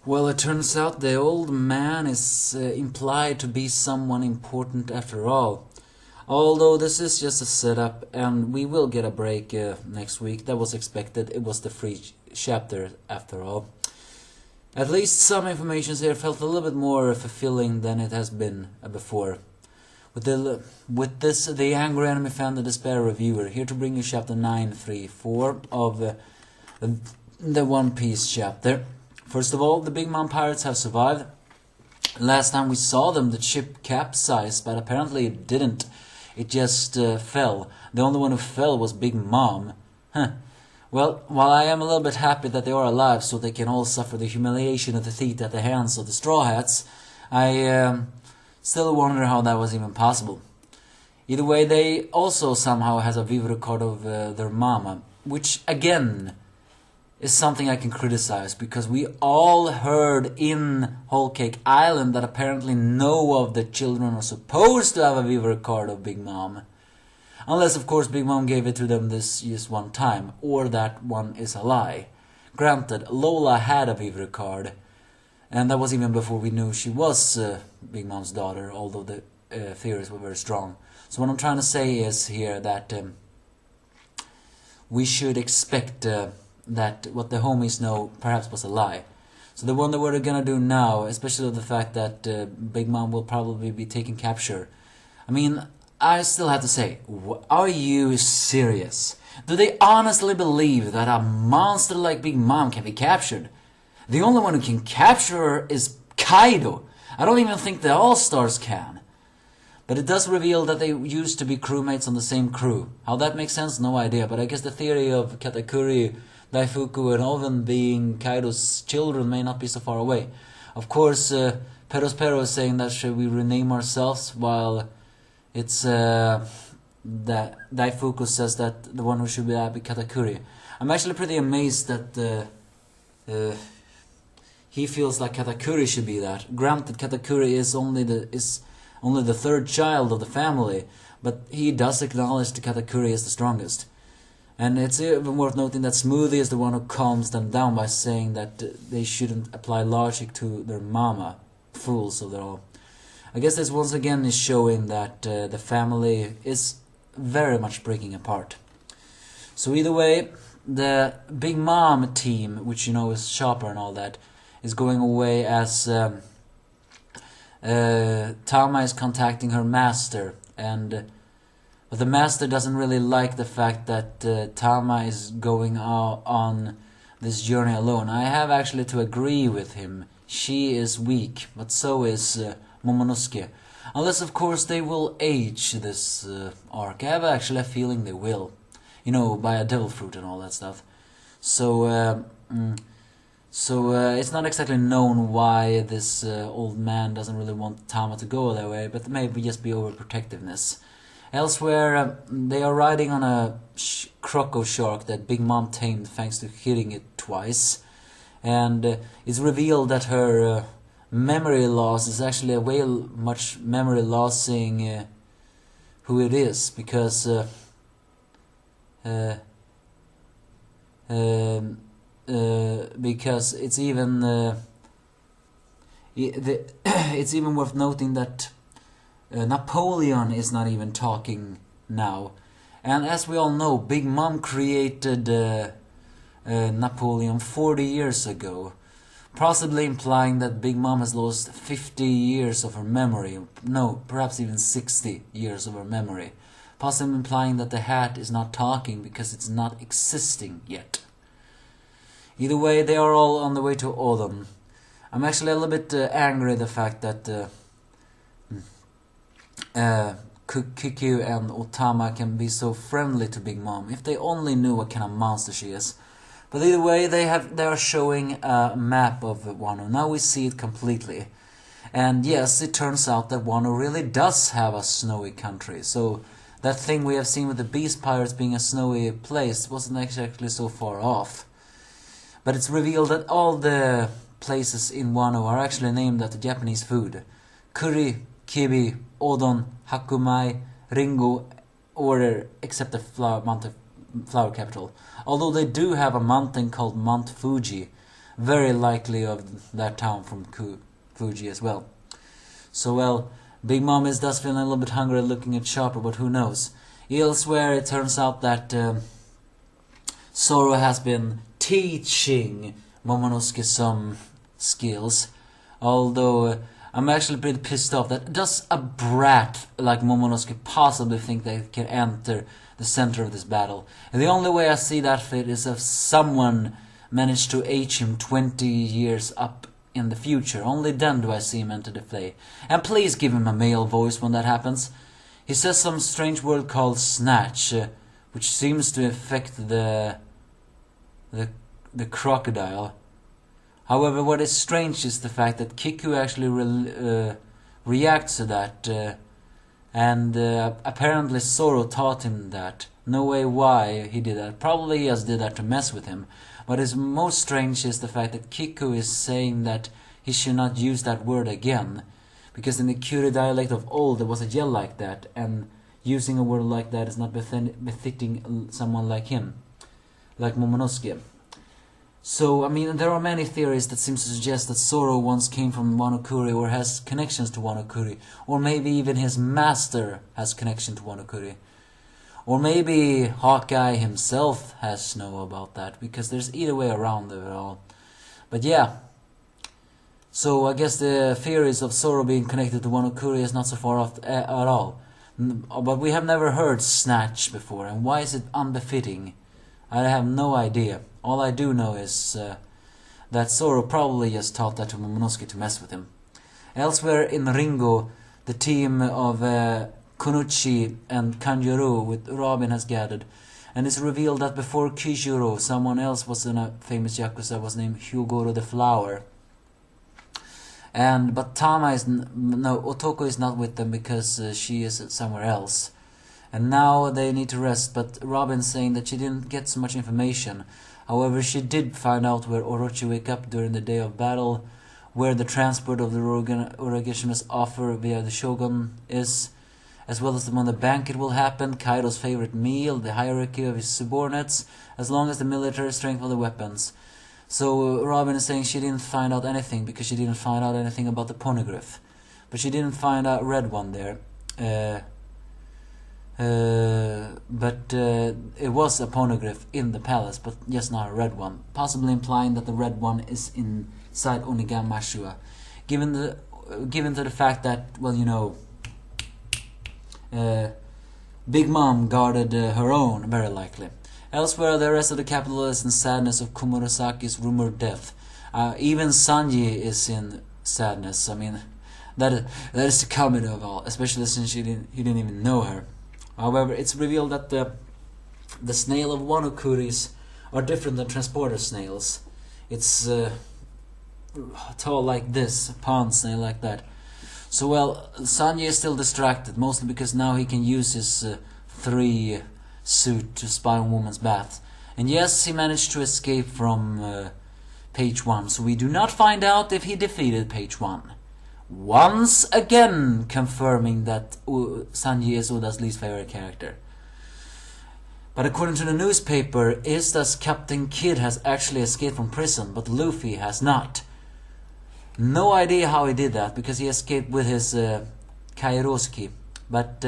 Well, it turns out the old man is implied to be someone important after all. Although this is just a setup, and we will get a break next week. That was expected. It was the free chapter after all. At least some information here felt a little bit more fulfilling than it has been before. With this, the angry enemy found the despair reviewer, here to bring you chapter 934 of the One Piece chapter. First of all, the Big Mom pirates have survived. Last time we saw them, the ship capsized, but apparently it didn't. It just fell. The only one who fell was Big Mom. Huh. Well, while I am a little bit happy that they are alive so they can all suffer the humiliation of defeat at the hands of the Straw Hats, I still wonder how that was even possible. Either way, they also somehow has a vivid record of their mama, which again is something I can criticize, because we all heard in Whole Cake Island that apparently no of the children are supposed to have a vivid record of Big Mom. Unless, of course, Big Mom gave it to them this just one time, or that one is a lie. Granted, Lola had a vivid record, and that was even before we knew she was Big Mom's daughter, although the theories were very strong. So what I'm trying to say is here that we should expect that what the homies know perhaps was a lie. So the wonder what they're gonna do now, especially the fact that Big Mom will probably be taking capture. I mean, I still have to say, are you serious? Do they honestly believe that a monster like Big Mom can be captured? The only one who can capture her is Kaido. I don't even think the All-Stars can. But it does reveal that they used to be crewmates on the same crew. How that makes sense, no idea. But I guess the theory of Katakuri, Daifuku and Oven being Kaido's children may not be so far away. Of course, Perospero is saying that should we rename ourselves, while it's that Daifuku says that the one who should be Katakuri. I'm actually pretty amazed that he feels like Katakuri should be that. Granted, Katakuri is only the third child of the family, but he does acknowledge that Katakuri is the strongest. And it's even worth noting that Smoothie is the one who calms them down by saying that they shouldn't apply logic to their mama. Fools of their all. I guess this once again is showing that the family is very much breaking apart. So either way, the Big Mom team, which you know is Chopper and all that, is going away as Tama is contacting her master, but the master doesn't really like the fact that Tama is going on this journey alone. I have actually to agree with him. She is weak, but so is Momonosuke. Unless, of course, they will age this arc. I have actually a feeling they will. You know, by a devil fruit and all that stuff. So it's not exactly known why this old man doesn't really want Tama to go that way, but maybe just be overprotectiveness. Elsewhere, they are riding on a croco shark that Big Mom tamed thanks to hitting it twice. And it's revealed that her memory loss is actually a way much memory lossing who it is, because it's even it's even worth noting that Napoleon is not even talking now, and as we all know, Big Mom created Napoleon 40 years ago, possibly implying that Big Mom has lost 50 years of her memory, no, perhaps even 60 years of her memory, possibly implying that the hat is not talking because it's not existing yet. Either way, they are all on the way to Odom. I'm actually a little bit angry at the fact that Kikyu and Otama can be so friendly to Big Mom. If they only knew what kind of monster she is. But either way, they are showing a map of Wano. Now we see it completely. And yes, it turns out that Wano really does have a snowy country. So that thing we have seen with the Beast Pirates being a snowy place wasn't actually so far off. But it's revealed that all the places in Wano are actually named after Japanese food. Kuri, Kibi, Odon, Hakumai, Ringo, Order, except the flower capital. Although they do have a mountain called Mount Fuji, very likely of that town from Fuji as well. So well, Big Mom is thus feeling a little bit hungry looking at Chopper, but who knows. Elsewhere it turns out that Zoro has been teaching Momonosuke some skills, although I'm actually pretty pissed off that does a brat like Momonosuke possibly think they can enter the center of this battle. And the only way I see that fit is if someone managed to age him 20 years up in the future. Only then do I see him enter the fray. And please give him a male voice when that happens. He says some strange word called snatch, which seems to affect the crocodile. However, what is strange is the fact that Kiku actually reacts to that, and apparently Zoro taught him that. No way why he did that. Probably he just did that to mess with him. What is most strange is the fact that Kiku is saying that he should not use that word again, because in the Kyuri dialect of old there was a yell like that, and using a word like that is not befitting someone like him, like Momonosuke. So, I mean, there are many theories that seem to suggest that Zoro once came from Wano Kuri or has connections to Wano Kuri, or maybe even his master has connection to Wano Kuri. Or maybe Hawkeye himself has know about that, because there's either way around it all. But yeah, so I guess the theories of Zoro being connected to Wano Kuri is not so far off at all. But we have never heard snatch before, and why is it unbefitting? I have no idea. All I do know is that Zoro probably just taught that to Momonosuke to mess with him. Elsewhere in Ringo, the team of Konuchi and Kanjuro with Robin has gathered, and it's revealed that before Kijuro, someone else was in a famous Yakuza was named Hyogoro the Flower. But Otoko is not with them because she is somewhere else. And now they need to rest, but Robin's saying that she didn't get so much information. However, she did find out where Orochi wake up during the day of battle, where the transport of the Orogishima's offer via the Shogun is, as well as when the banquet will happen, Kaido's favorite meal, the hierarchy of his subordinates, as long as the military strength of the weapons. So Robin is saying she didn't find out anything because she didn't find out anything about the poneglyph. But she didn't find a red one there. But it was a poneglyph in the palace, but just not a red one, possibly implying that the red one is inside Onigamashua, given to the fact that, well, you know, Big Mom guarded her own, very likely. Elsewhere, the rest of the capital is in sadness of Komurasaki's rumored death. Even Sanji is in sadness. I mean, that is the comedy of all, especially since he didn't even know her. However, it's revealed that the snail of Wano Kuris are different than transporter snails. It's tall like this, a pond snail like that. So, well, Sanji is still distracted, mostly because now he can use his 3 suit to spy on woman's bath. And yes, he managed to escape from page 1, so we do not find out if he defeated page 1. Once again confirming that Sanji is Oda's least favorite character. But according to the newspaper, Ista's Captain Kidd has actually escaped from prison, but Luffy has not. No idea how he did that, because he escaped with his Kairosuke. But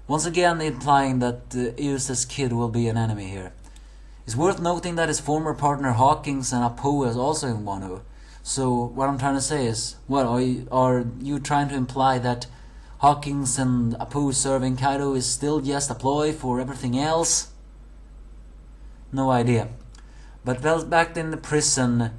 once again implying that Ista's Kidd will be an enemy here. It's worth noting that his former partner Hawkins and Apu is also in Wano. So what I'm trying to say is, what are you trying to imply that Hawkins and Apu serving Kaido is still just a ploy for everything else? No idea. But well, back in the prison,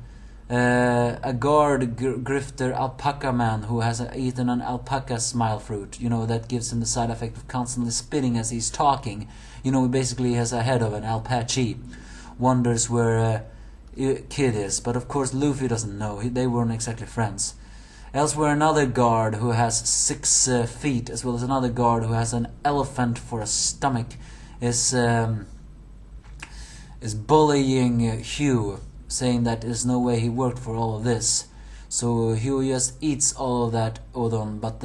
a guard grifter alpaca man who has eaten an alpaca smile fruit, you know, that gives him the side effect of constantly spitting as he's talking. You know, he basically has a head of an alpachi. Wonders where Kid is, but of course Luffy doesn't know. They weren't exactly friends. Elsewhere, another guard who has 6 feet, as well as another guard who has an elephant for a stomach, is bullying Hugh, saying that there's no way he worked for all of this. So Hugh just eats all of that udon, but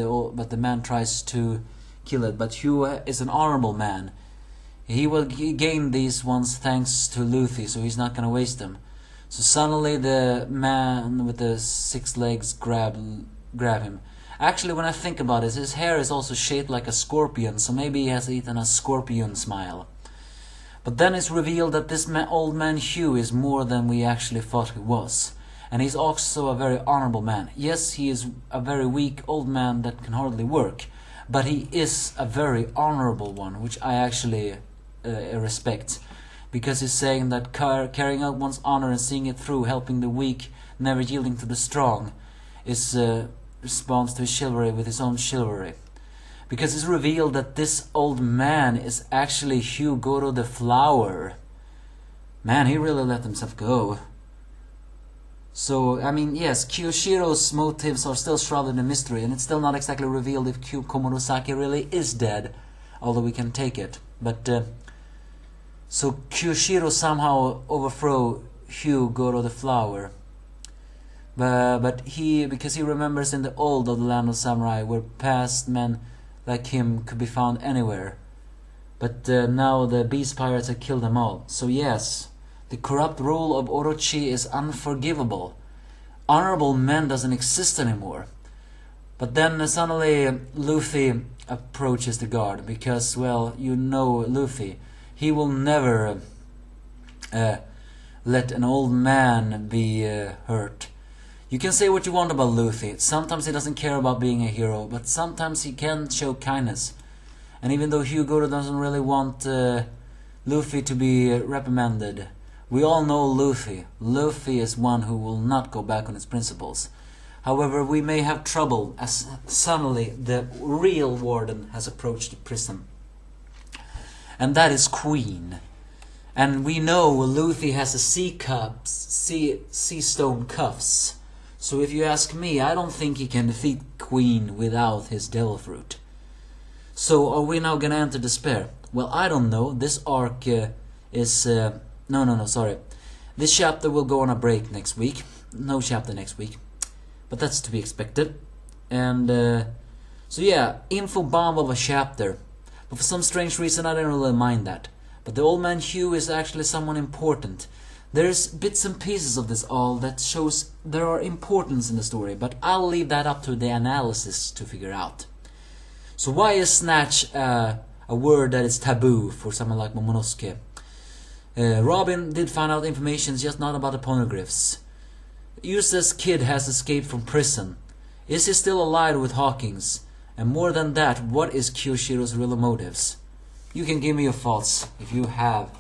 the man tries to kill it. But Hugh is an honorable man. He will gain these ones thanks to Luffy, so he's not gonna waste them. So suddenly the man with the 6 legs grab him. Actually, when I think about it, his hair is also shaped like a scorpion, so maybe he has eaten a scorpion smile. But then it's revealed that this old man Hugh is more than we actually thought he was. And he's also a very honorable man. Yes, he is a very weak old man that can hardly work, but he is a very honorable one, which I actually respect. Because he's saying that carrying out one's honor and seeing it through, helping the weak, never yielding to the strong, is response to his chivalry with his own chivalry. Because it's revealed that this old man is actually Hugh Goro the Flower. Man, he really let himself go. So, I mean, yes, Kiyoshiro's motives are still shrouded in mystery, and it's still not exactly revealed if Komurosaki really is dead, although we can take it. But, so Kiyoshiro somehow overthrew Hugh Goro the Flower. But because he remembers in the old of the land of samurai, where past men like him could be found anywhere. But now the beast pirates have killed them all. So yes, the corrupt rule of Orochi is unforgivable. Honorable men doesn't exist anymore. But then suddenly Luffy approaches the guard, because, well, you know Luffy. He will never let an old man be hurt. You can say what you want about Luffy. Sometimes he doesn't care about being a hero, but sometimes he can show kindness. And even though Hugh Goro doesn't really want Luffy to be reprimanded, we all know Luffy. Luffy is one who will not go back on his principles. However, we may have trouble as suddenly the real warden has approached the prison. And that is Queen. And we know Luffy has a sea stone cuffs. So if you ask me, I don't think he can defeat Queen without his devil fruit. So are we now gonna enter despair? Well, I don't know. This arc is... sorry. This chapter will go on a break next week. No chapter next week. But that's to be expected. And so yeah, info bomb of a chapter. But for some strange reason I didn't really mind that. But the old man Hugh is actually someone important. There's bits and pieces of this all that shows there are importance in the story, but I'll leave that up to the analysis to figure out. So why is snatch a word that is taboo for someone like Momonosuke? Robin did find out information, just not about the poneglyphs. Useless kid has escaped from prison. Is he still allied with Hawkins? And more than that, what is Kiyoshiro's real motives? You can give me your thoughts if you have